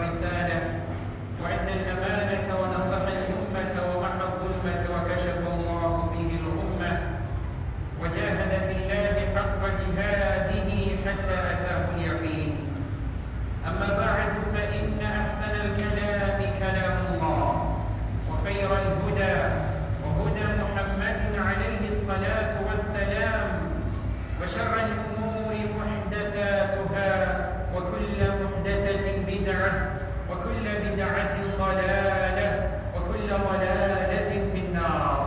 الرسالة وأدى الأمانة ونصح الأمة ومحى الظلمة وكشف الله به الأمة وجاهد في الله حق جهاده حتى أتاه اليقين. أما بعد فإن أحسن الكلام كلام الله وخير الهدى وهدى محمد عليه الصلاة والسلام وشر الأمور محدثاتها وكل محدثة بدعة وكل بدعة ضلالة وكل ضلالة في النار.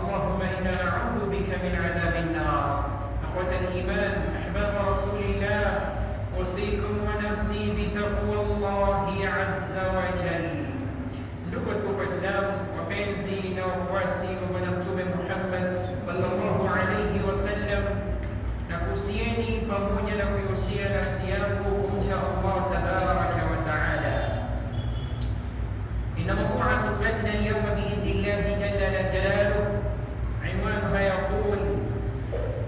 اللهم إنا نعوذ بك من عذاب النار. أخوة الإيمان، أحباب رسول الله، أوصيكم ونفسي بتقوى الله عز وجل. Ndugu watukufu Waislamu, wapenzi na wafuasi wa Bwana Mtume Muhammad sallallahu alayhi wasallam, na kuhusieni pamoja na kuihusia nafsi yangu kumcha Allah tabaraka wa taala. Inna mawdu'a khutbatina al-yawma bi'idhnillahi jalla jalaluhu unwanuha yaqul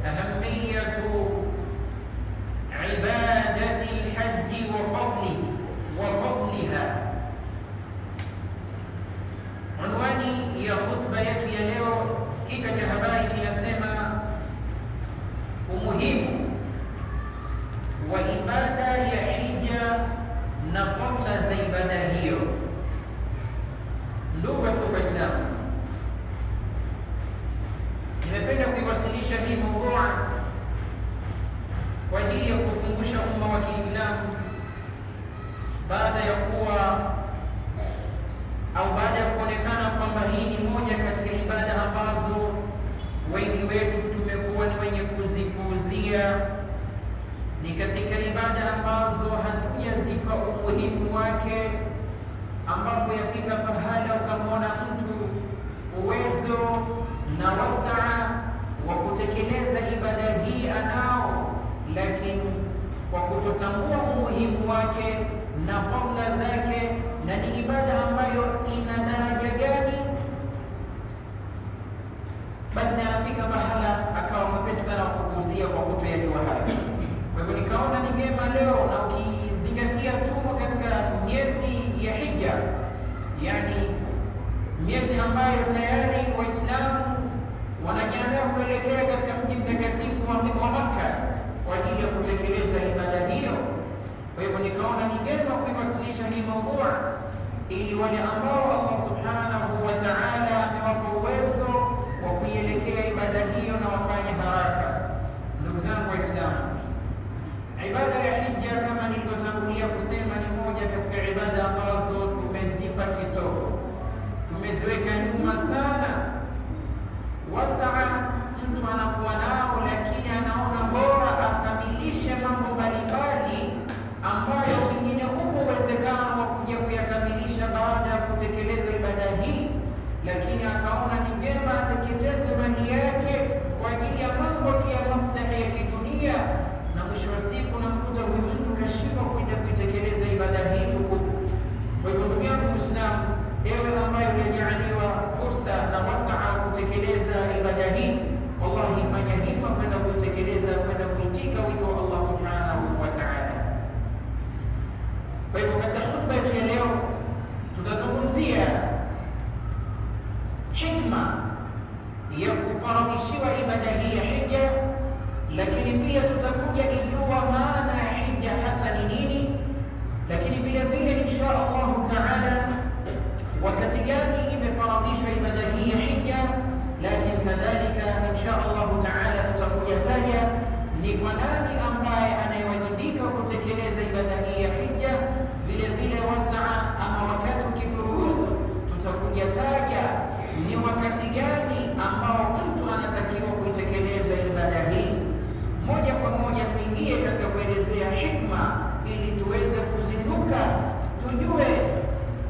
ahammiyatu ibadati al-hajj wa fadliha. Unwani ya khutba yetu ya leo, kichwa cha habari kinasema umuhimu wa ibada ya hija na fadhila za ibada hiyo. Ndugu Waislamu, nimependa kuiwasilisha hii mada kwa ajili ya kukumbusha umma wa Kiislamu baada ya kuonekana kwamba hii ni moja katika ibada ambazo wengi wetu tumekuwa ni wenye kuzipuuzia. Ni katika ibada ambazo hatujazipa umuhimu wake, ambapo yafika pahala ukamwona mtu uwezo na wasaa wa kutekeleza ibada hii anao, lakini kwa kutotambua umuhimu wake na fadhila zake na ni ibada ambayo ina daraja gani, basi anafika mahala akawa mwepesi sana kupuuzia kwa kutoyajua hayo. Kwa hivyo nikaona ni vyema leo, na ukizingatia tumo katika miezi ya hija, yani miezi ambayo tayari Waislamu wanajiandaa kuelekea katika mji mtakatifu wa Makka kwa ajili ya kutekeleza ibada hiyo. Kwa hivyo nikaona ni vyema kuiwasilisha hii mada ili wale ambao Allah subhanahu wa ta'ala amewapa uwezo wa kuielekea ibada hiyo na wafanye haraka. Ndugu zangu Waislamu, ibada ya hija kama nilivyotangulia kusema ni moja katika ibada ambazo tumezipa kisogo, tumeziweka nyuma sana. Wasaa mtu anakuwa nao, lakini anaona bora akamilishe mambo mbalimbali ambayo pengine upo uwezekano wa kuja kuyakamilisha baada ya kutekeleza ibada hii, lakini akaona ni vyema ateketeze mali yake kwa ajili ya mambo tu ya maslahi ya kidunia, na mwisho wa siku namkuta huyu mtu kashindwa kuja kuitekeleza ibada hii tukufu. Kwa hivyo ndugu yangu Muislamu, ewe ambaye ulijaaliwa fursa na wasaa kutekeleza ibada hii, wallahi fanya hima kwenda kuitekeleza, kwenda kuitika wito wa Allah subhanahu wa ta'ala. Kwa hivyo katika hotuba yetu ya leo tutazungumzia hikma ya kufaradhishiwa ibada hii ya hija, lakini pia tutakuja ijua maana ya hija hasa ni nini, lakini vile vile insha Allah taala wakati gani imefaradhishwa ibada hii ya hija, lakini kadhalika insha Allah taala tutakuja taja ni kwa nani ambaye anayewajibika kutekeleza ibada hii ya hija. Vile vile wasaa ama wakati ukituruhusu, tutakuja taja ni wakati gani ambao mtu anatakiwa kuitekeleza ibada hii. Moja kwa moja tuingie katika kuelezea hikma ili tuweze kuzinduka, tujue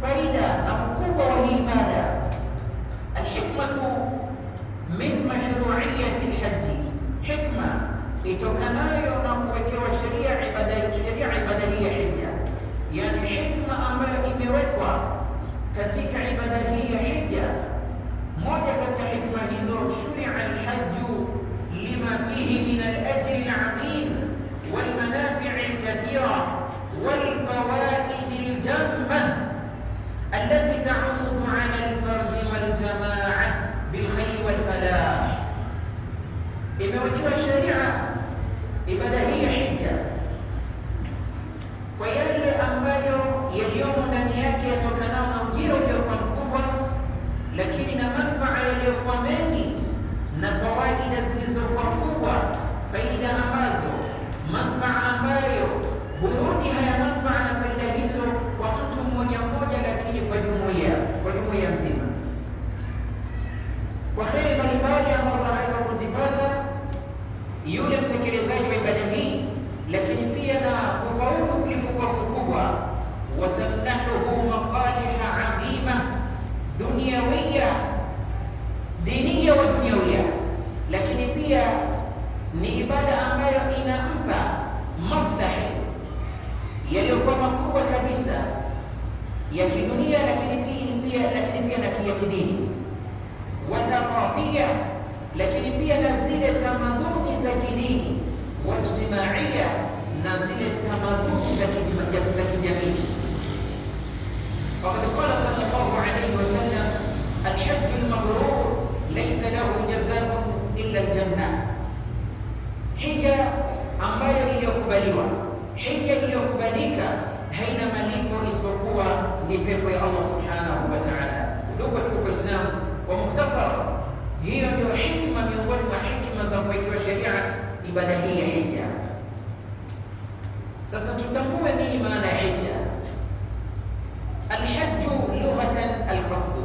faida na ukubwa wa hii ibada. Alhikmatu min mashru'iyyati alhajji, hikma itokanayo na kuwekewa sheria ibada hii ya hija, yani hikma ambayo imewekwa katika ibada hii ya hija. Moja katika hikma hizo, shuria alhajju lima fihi min alajri alazim walmanafi alkathira walfawaid الجامة التي تعود على الفرد والجماعة بالخير والفلاح. imewekewa sharia ibada hii ya hija kwa yale ambayo yaliyomo ndani yake yatokanao na ujira uliokuwa mkubwa, lakini na manufaa yaliyokuwa mengi na fawaida zilizokuwa kubwa, faida ambazo manufaa ambayo burudi haya manufaa na faida hizo kwa mtu mmoja mmoja, lakini kwa jumuiya nzima, kwa kheri mbalimbali ambazo anaweza kuzipata yule mtekelezaji wa ibada hii, lakini pia na kufaulu kulikokuwa kukubwa. Watamnahuhu masaliha adhima dunyawiya, diniya wa dunyawiya, lakini pia ni ibada ambayo inampa maslahi yaliyokuwa makubwa kabisa ya kidunia, lakini pia na ya kidini, wa thaqafia, lakini pia na zile tamaduni za kidini, wa ijtimaiya, na zile tamaduni za kijamii. Faqad qala sallallahu alayhi wa sallam, alhajju almabrur laysa lahu jazaa'un illa aljanna. Hija ambayo iliyokubaliwa, hija iliyokubalika haina malipo isipokuwa ni pepo ya Allah subhanahu wa ta'ala. Ndugu wa Uislamu, kwa mukhtasar, hiyo ndio hikma miongoni mwa hikma za kuwekewa sheria ibada hii ya hija. Sasa tutambue nini maana ya hija. Alhajju lughatan alqasdu,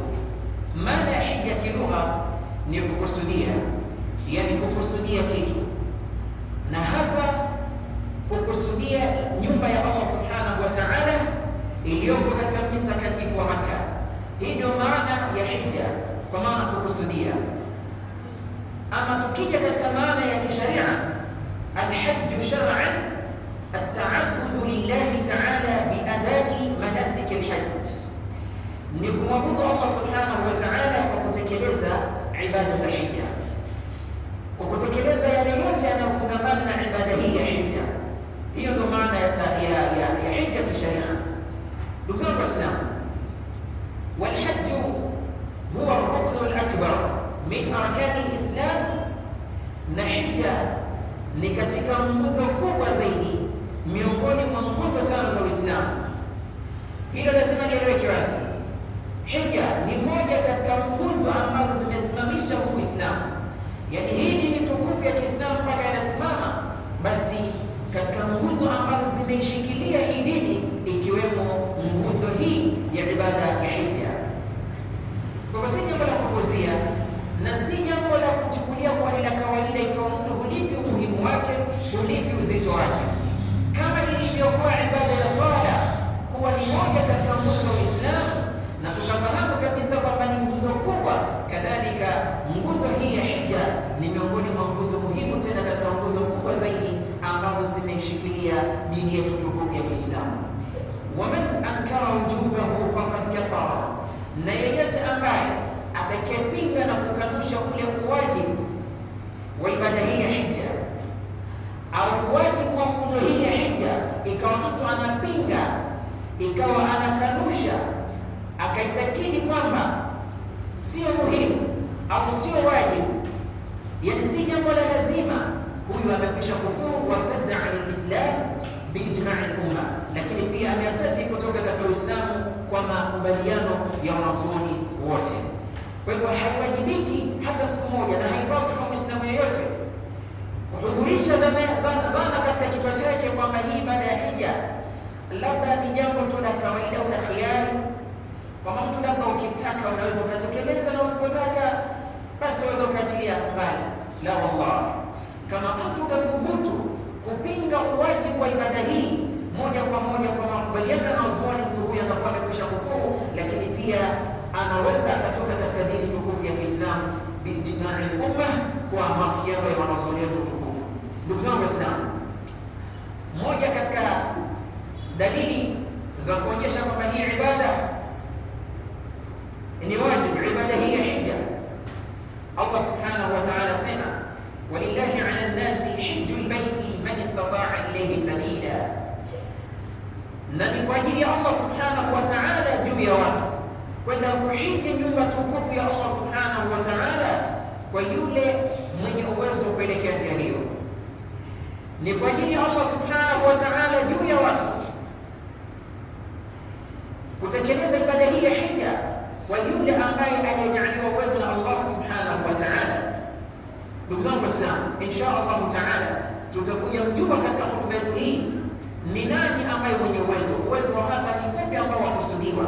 maana ya hija kilugha ni kukusudia, yani kukusudia kitu, na hapa kukusudia nyumba ya Allah subhanahu wa ta'ala iliyoko katika mji mtakatifu wa Makkah. Hii ndio maana ya hija, kwa maana kukusudia. Ama tukija katika maana ya kisharia, alhajju shar'an at-ta'abbudu lillahi ta'ala biadai manasik alhajj, ni kumwabudu Allah subhanahu wa ta'ala kwa kutekeleza ibada za hija, kwa kutekeleza yale yote yanayofungamana na ibada hii ya hija. Hiyo ndio maana ya hija kisharia. Ndugu zangu Waislamu, walhajju huwa ruknu al-akbar min arkani al-islam, na hija ni katika nguzo kubwa zaidi miongoni mwa nguzo tano za Uislamu. Hilo lazima lieleweke wazi. Hija ni moja katika nguzo ambazo zimesimamisha Uislamu, yani hii dini tukufu ya Kiislamu mpaka inasimama, basi katika nguzo ambazo zimeishikilia hii dini ikiwemo nguzo hii ya ibada ya hija. Kwa si jambo la kukuzia na si jambo la kuchukulia kwa ni la kawaida, ikawa mtu hulipi umuhimu wake, hulipi uzito wake. Kama ilivyokuwa ibada ya sala kuwa ni moja katika nguzo za Uislamu, na tukafahamu kabisa kwamba ni nguzo kubwa, kadhalika nguzo hii ya hija ni miongoni mwa nguzo muhimu, tena katika nguzo kubwa zaidi ambazo zimeshikilia dini yetu tukufu ya Kiislamu. Waman ankara wujubahu faqad kafara, na yeyote ambaye atakayepinga na kukanusha ule uwajibu wa ibada hii ya hija au wajibu wa nguzo hii ya hija, ikawa mtu anapinga, ikawa anakanusha, akaitakidi kwamba sio muhimu au sio wajibu, yani si jambo la lazima, huyu amekwisha kufuru wa tabda al-islam biijma'i al-umma, lakini pia ametadi kutoka katika Uislamu kwa makubaliano ya wanazuoni wote. Kwa hivyo haiwajibiki hata siku moja, na haipaswi kwa Muislamu yeyote kuhudhurisha zana katika kichwa chake kwamba hii ibada ya hija labda ni jambo tu la kawaida au la khiari, kwamba mtu labda ukitaka unaweza ukatekeleza na usipotaka basi unaweza ukaachilia mbali. La wallah, kama mtu utathubutu kupinga uwajibu wa ibada hii moja kwa moja kwa makubaliano na wanazuoni, mtu huyu anakuwa amekwisha kufuru, lakini pia anaweza akatoka katika dini tukufu ya Kiislamu biijma'i al-umma, kwa mafikiano ya wanazuoni wetu tukufu. Ndugu zangu Waislamu, moja katika dalili za kuonyesha kwamba hii ibada ni wajibu, ibada hii ya hija, Allah subhanahu wa ta'ala sema, walillahi 'ala an-nasi hijjul bayti man istata'a ilayhi sabila, na ni juu ya watu, yani ni wajibu kwa Allah subhanahu wa ta'ala kuwafanyia hija watu wote, yani ni wajibu kwa Allah subhanahu wa ta'ala kuwafanyia hija watu wote. Walillahi 'ala an-nasi hijjul bayti man istata'a ilayhi sabila, na ni juu ya watu, yani ni wajibu kwa Allah subhanahu wa ta'ala kuwafanyia hija watu wote, yani ni wajibu kwa Allah subhanahu wa ta'ala kuwafanyia hija watu wote. na ni kwa ajili ya Allah subhanahu wa ta'ala juu ya watu kwenda kuhiji nyumba tukufu ya Allah subhanahu wa ta'ala kwa yule mwenye uwezo kuelekea njia hiyo. Ni kwa ajili ya Allah subhanahu wa ta'ala juu ya watu kutekeleza ibada hii ya hija kwa yule ambaye aliyejaliwa uwezo na Allah subhanahu wa ta'ala. Ndugu zangu Waislamu, insha Allah ta'ala tutakuja kujua katika hotuba yetu hii ni nani ambaye mwenye uwezo wa hapa ni upi ambao wakusudiwa.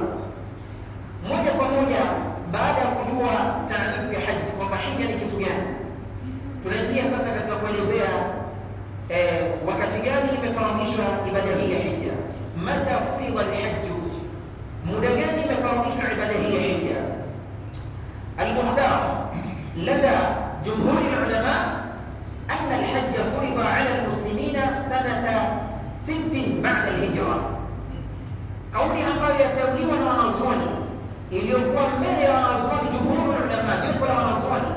Moja kwa moja baada ya kujua taarifu ya haji kwamba hija ni kitu gani, tunaingia sasa katika kuelezea wakati gani imefahamishwa ibada hii ya hija. Mata furidha alhajj, muda gani imefahamishwa ibada hii ya hija. Almukhtar lada jumhuri ulama anna alhajj furidha ala almuslimina sanata 60 ba'da alhijra, kauli ambayo yateuliwa na wanazuoni iliyokuwa mbele ya wanazuoni jumhuri ulama, jopo la wanazuoni,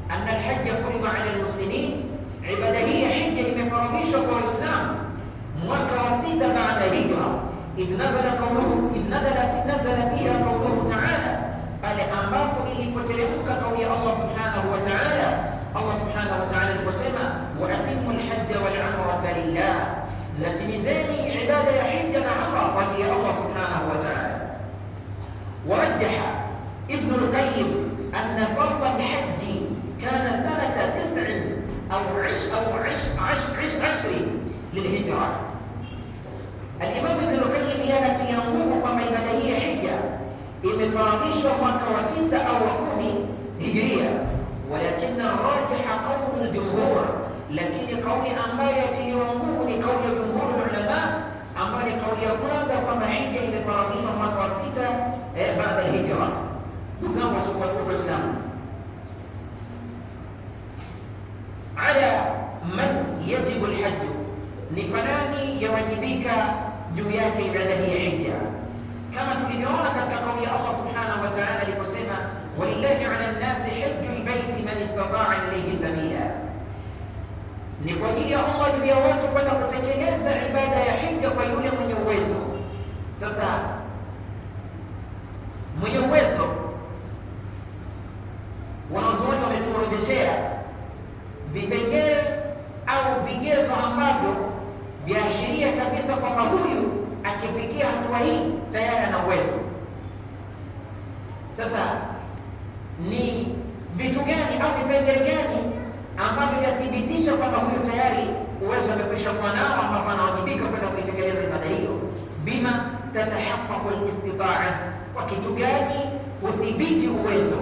anna alhajj furidha ala almuslimin, ibada hii ya hija imefaradhishwa kwa Waislamu mwaka wa 6 baada ya hijra, idh nazala fiha qawluhu ta'ala, pale ambapo ilipoteremka kauli ya Allah subhanahu wa ta'ala. Allah subhanahu wa ta'ala aliposema wa atimmu alhajja wal umrata lillah, natimizeni ibada ya hija na umra kwa ajili ya Allah subhanahu wa ta'ala. Warajjaha Ibn al-Qayyim anna fardha alhajj kana sanata 9 أو 10 للهجرة. الإمام ابن القيم يأتي ينظر kwamba ibada hii ya hija imefaradhishwa mwaka wa 9 au 10 hijiria, walakin arrajih qawl aljumhur, lakini kauli ambayo yatiliwa nguvu ni kauli ya jumhur ulama, ambayo ni kauli ya kwanza kwamba hija imefaradhishwa mwaka wa 6 baada ya hijra. Ndugu zangu watukufu Waislamu, ala man yajibu alhajj, ni kwa nani yawajibika juu yake ibada hii ya hija, kama tulivyoona katika kauli ya Allah subhanahu wa ta'ala aliposema walillahi ala an-nasi hajjul baiti man istata'a ilayhi sabila, ni kwa ajili ya Allah juu ya watu kwenda kutekeleza ibada ya hija kwa yule mwenye uwezo. Sasa mwenye uwezo, wanazuoni wametuorodheshea vipengele au vigezo ambavyo viashiria kabisa kwamba huyu akifikia hatua hii tayari ana uwezo. Sasa ni vitu gani au vipengele gani ambavyo vinathibitisha kwamba huyu tayari uwezo amekwisha kuwa nao, ambapo anawajibika kwenda kuitekeleza ibada hiyo? Bima tatahaqqaqu al-istita'a, kwa kitu gani udhibiti uwezo?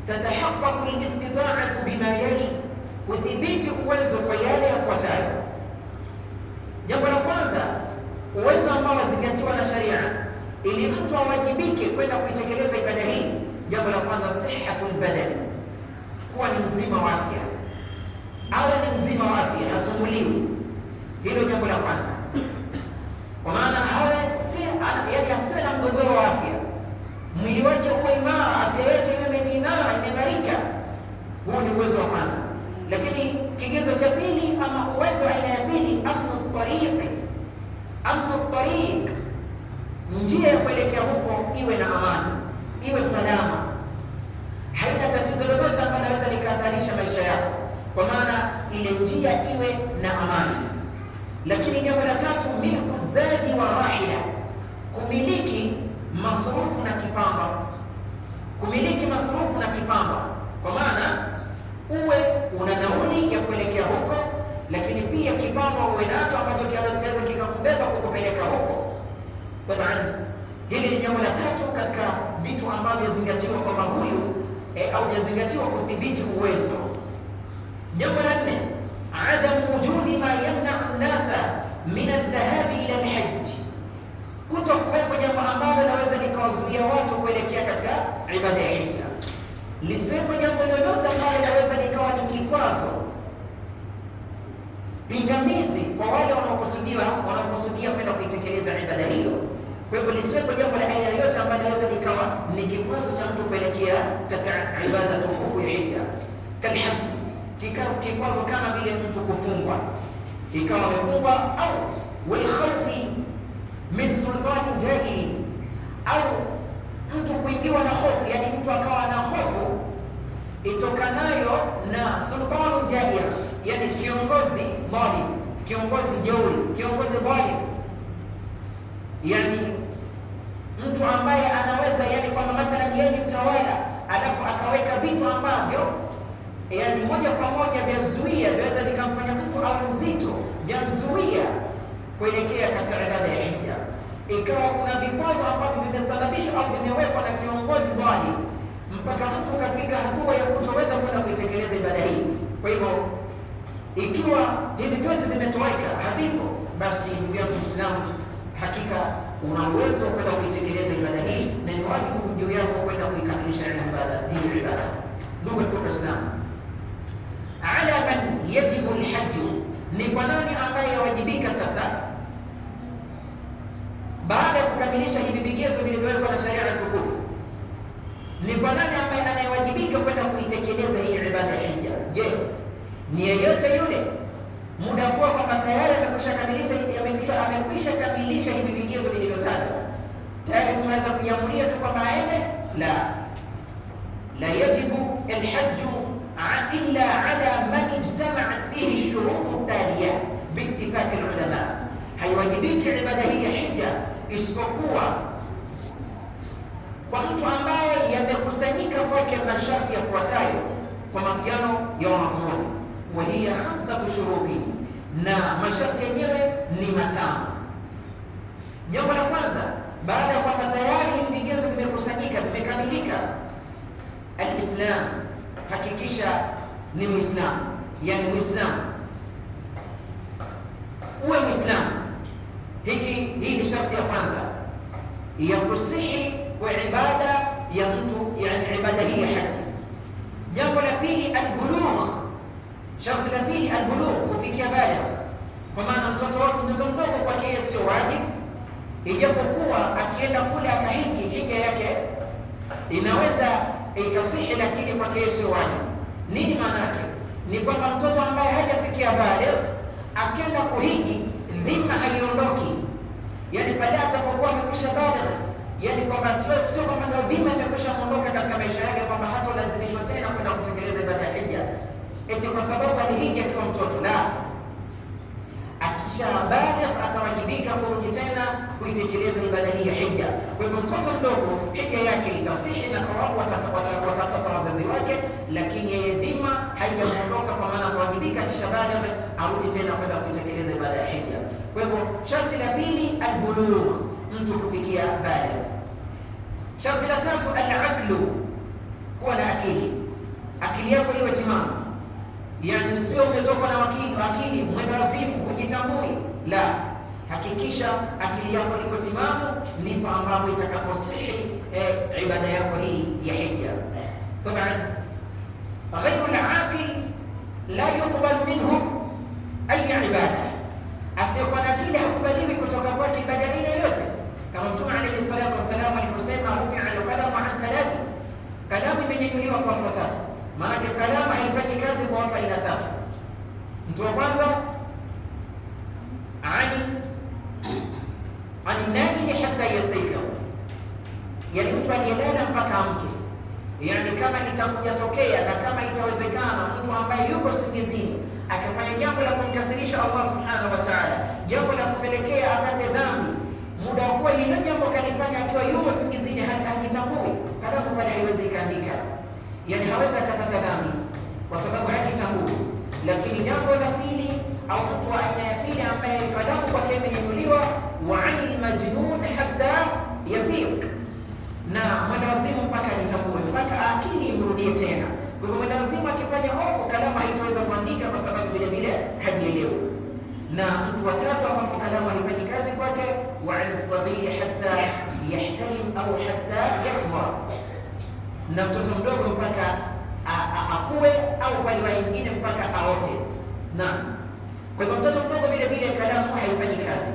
Tatahaqqaqu al-istita'atu bima yali, udhibiti uwezo kwa yale yafuatayo. Jambo la kwanza, uwezo ambao wazingatiwa na sharia ili mtu awajibike kwenda kuitekeleza ibada hii. Jambo la kwanza, sihhatul badan, kuwa ni mzima wa afya, awe ni mzima wa afya, asumbuliwi. Hilo jambo la kwanza, kwa maana awe asiwe na mgogoro wa afya, mwili wake uwe imara, afya yake iwe imemarika. Huu ni uwezo wa kwanza. Lakini kigezo cha pili ama uwezo aina ya pili, amnu tariq, njia ya kuelekea huko iwe na amani, iwe salama, haina tatizo lolote ambalo linaweza likahatarisha maisha yako, kwa maana ile njia iwe na amani. Lakini jambo la tatu, milku zadi wa rahila, kumiliki masrufu na kipamba, kumiliki masrufu na kipamba, kwa maana uwe una nauli ya kuelekea huko, lakini pia kipamba uwe nacho ambacho kinaweza kikakubeba kukupeleka huko. Taban, hili ni jambo la tatu katika vitu ambavyo zingatiwa kwamba huyu au yazingatiwa kudhibiti uwezo. Jambo la nne, adam wujudi ma yamna'u an-nasa min adh-dhahabi ila al-hajj, kutokuwepo jambo ambalo linaweza likawazuia watu kuelekea katika ibada ya hija. Lisiwepo jambo lolote ambalo linaweza likawa ni kikwazo, pingamizi kwa wale wanaokusudia kwenda kuitekeleza ibada hiyo. Kwa hivyo lisiwepo jambo la aina yoyote ambalo linaweza likawa ni kikwazo cha mtu kuelekea katika ibada tukufu ya hija. Kalhamsi, kikwazo kama vile mtu kufungwa, ikawa amefungwa, au walkhawfi min sultani jairi, au mtu kuingiwa na hofu, yani mtu akawa na hofu itokanayo na sultanu jair, yani kiongozi dhalim, kiongozi jeuri, kiongozi dhalim, yani mtu ambaye anaweza, yani kwamba mathalan yeye ni mtawala alafu akaweka vitu ambavyo yani moja kwa moja vyazuia, vyaweza vikamfanya mtu awe mzito, vyamzuia kuelekea katika ibada ya hija. Ikawa kuna vikwazo ambavyo vimesababishwa au vimewekwa na kiongozi dhalim mpaka mtu kafika hatua ya kutoweza kwenda kuitekeleza ibada hii. Kwa hivyo ikiwa hivi vyote vimetoweka, havipo, basi ndugu yangu Muislamu, hakika una uwezo kwenda kuitekeleza ibada hii na ni wajibu juu yako kwenda kuikamilisha ibada hii. Ibada, ndugu wa Islam, ala man yajibu alhajj, ni kwa nani ambaye yawajibika sasa baada ya kukamilisha hivi vigezo vilivyowekwa na sharia tukufu? Ni kwa nani ambaye anayewajibika kwenda kuitekeleza hii ibada ya hija? Je, ni yeyote yule muda kuwa kwamba tayari amekwisha kamilisha hivi vigezo vilivyotajwa, tayari mtu anaweza kujiamulia tu kwamba aende? La yajibu alhajju illa ala man ijtama'at fihi shurut taliya biittifaq alulama, haiwajibiki ibada hii ya hija isipokuwa kwa mtu ambaye yamekusanyika kwake masharti yafuatayo kwa mafikiano ya wanazuoni, wa hiya 5 shuruti, na masharti yenyewe ni 5. Jambo la kwanza, baada ya kwamba tayari vigezo vimekusanyika, vimekamilika, alislam, hakikisha ni Muislamu, yani Muislamu, uwe Muislamu. Hii ni sharti ya kwanza ya kusihi kwa ibada ya mtu, yani ibada hii ya haji. Jambo la pili, albulugh, sharti la pili albulugh, kufikia baligh. Kwa maana mtoto mdogo kwake yeye sio wajibu, ijapokuwa akienda kule akahiji, hija yake inaweza ikasihi, lakini kwake yeye sio wajibu. Nini maana yake? Ni kwamba mtoto ambaye hajafikia baligh akienda kuhiji, dhima haiondoki, yani pale atapokuwa amekwisha baligh, yani kwamba sio kwamba ndio dhima imekwisha kuondoka katika maisha yake, kwamba hata lazimishwa tena kwenda kutekeleza ibada ya hija eti kwa sababu alihiji akiwa mtoto. La, akisha baligh atawajibika kurudi tena kuitekeleza ibada hii ya hija. Kwa hivyo mtoto mdogo hija yake itasihi na thawabu watapata wazazi wake, lakini yeye dhima haijaondoka, kwa maana atawajibika kisha baligh arudi tena kwenda kuitekeleza ibada ya hija. Kwa hivyo sharti la pili albulugh, mtu kufikia baligh. Sharti la tatu al-aqlu, kuwa na akili, akili yako iwe timamu, yani sio umetokwa na akili mwenda wazimu, hujitambui. La, hakikisha akili yako iko timamu, ndipo ambapo itakaposihi ibada yako hii ya hija. Taban ghayru al-aqil la yuqbal minhu ay ibada, asiyekuwa na akili hakubaliwi kutoka kwake ibada yoyote, kama Mtume alayhi salatu wasalam aliposema rufi'a al-qalamu an thalath, kalamu imenyanyuliwa kwa watu watatu. Maana kalamu haifanyi kazi kwa watu aina 3. Mtu wa kwanza ani naimi hatta yastayqidh, yani mtu aliyelala mpaka amke. Yani kama itakuja tokea na kama itawezekana mtu ambaye yuko singizini akafanya jambo la kumkasirisha Allah subhanahu wa ta'ala, jambo la kupelekea apate dhambi, muda wa kuwa hilo jambo kalifanya akiwa yuko singizini, hajitambui, kalamu pale haiwezi ikaandika, yani hawezi akapata dhambi kwa sababu hajitambui. Lakini jambo la pili au mtu wa aina ya pili ambaye kalamu kwake imenyanyuliwa, wa anil majnun hatta yafiq, na mwenda wazimu mpaka ajitambue, mpaka akili imrudie tena. Kwa hivyo mwenda wazimu akifanya ovu, kalamu haitaweza kuandika kwa sababu vile vile hajielewi. Na mtu wa tatu ambapo kalamu haifanyi kazi kwake, wa al-saghir hatta yahtalim au hatta yakbar, na mtoto mdogo mpaka akue, au kwa riwaya nyingine mpaka aote. Na kwa hivyo mtoto mdogo vile vile kalamu haifanyi kazi.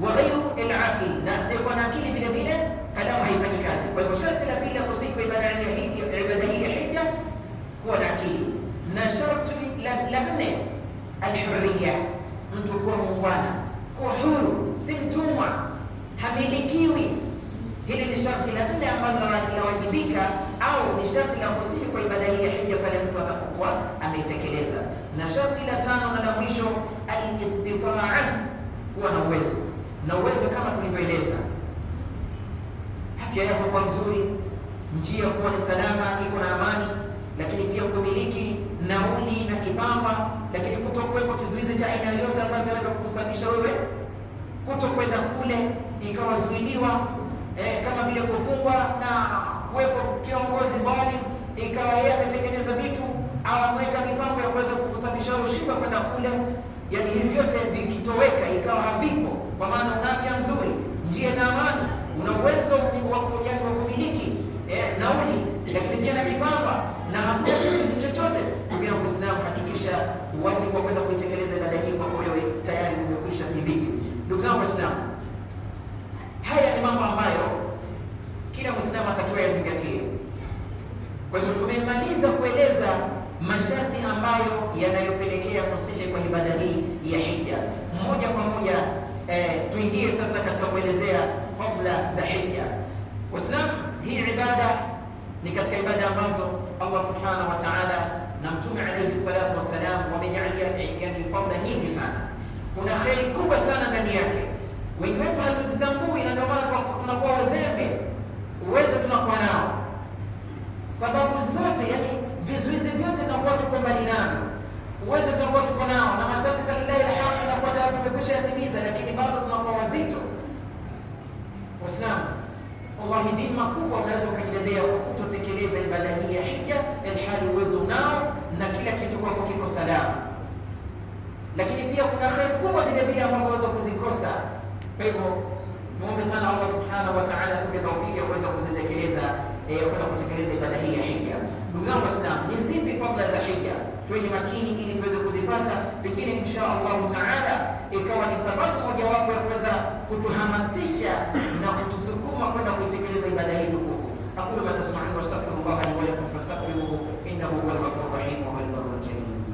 Wa ghayru al-aqil, na asiyekuwa na akili vile vile kalamu haifanyi kazi. Kwa hivyo sharti la pili la kusihi ibada hii ya hija, kuwa na akili. Na sharti la 4 al-hurriya, mtu kuwa muungwana, kuwa huru, si mtumwa. ambalo linawajibika au ni sharti la kusihi kwa ibada hii ya hija pale mtu atapokuwa ameitekeleza. Na sharti la 5 na la mwisho, al-istitaa, kuwa na uwezo. Na uwezo kama tulivyoeleza, afya yako kuwa nzuri, njia kuwa ni salama, iko na amani, lakini pia kumiliki nauli na kifaa, lakini kutokuwepo kizuizi cha aina yoyote ambacho inaweza kukusababisha wewe kutokwenda kule ikawazuiliwa, kama vile kufungwa na kuwepo kiongozi mbali ikawa yeye ametengeneza vitu au ameweka mipango ya kuweza kukusababisha ushindwe kwenda kule. Yani hivi vyote vikitoweka, ikawa havipo, kwa maana una afya nzuri, njia na amani, una uwezo wa kumiliki nauli, lakini pia na kipamba na hakuna kizuizi chochote, ndugu Muislamu, hakikisha wajibu wa kwenda kuitekeleza ibada hii kwa wewe tayari umekwisha dhibiti. Ndugu zangu Waislamu, haya ni mambo ambayo kila Muislamu atakiwa yazingatie. Kwa hivyo tumemaliza kueleza masharti ambayo yanayopelekea kusihi kwa ibada hii ya hija. Moja kwa moja tuingie sasa katika kuelezea fadhila za hija. Waislamu, hii ibada ni katika ibada ambazo Allah subhanahu wa ta'ala na Mtume alayhi salatu wassalam wamejalia yani fadhila nyingi sana. Kuna kheri kubwa sana ndani yake. Wengi wetu hatuzitambui, na ndio maana tunakuwa wazembe. Uwezo tunakuwa nao, sababu zote, yani vizuizi vyote tunakuwa tuko mbali nao. Uwezo tunakuwa tuko nao, na masharti lillahi alhamd tunakuwa tayari tumekwisha yatimiza, lakini bado tunakuwa wazito. Waislamu, wallahi dini makubwa unaweza ukajibebea kwa kutotekeleza ibada hii ya hija, ilhali uwezo unao na kila kitu kwako kiko salama. Lakini pia kuna kheri kubwa vile vile ambazo unaweza kuzikosa. Kwa hivyo muombe sana Allah subhanahu wa ta'ala tupe taufiki ya kuweza kuzitekeleza, kwenda kutekeleza ibada hii ya hija. Ndugu zangu Waislamu, ni zipi fadhila za hija? Tuwe makini ili tuweze kuzipata, pengine insha Allah taala ikawa ni sababu mojawapo ya kuweza kutuhamasisha na kutusukuma kwenda kuitekeleza ibada hii tukufu. Aqulu ma tasma'un wa astaghfirullah li wa lakum fastaghfiruhu innahu huwal ghafur.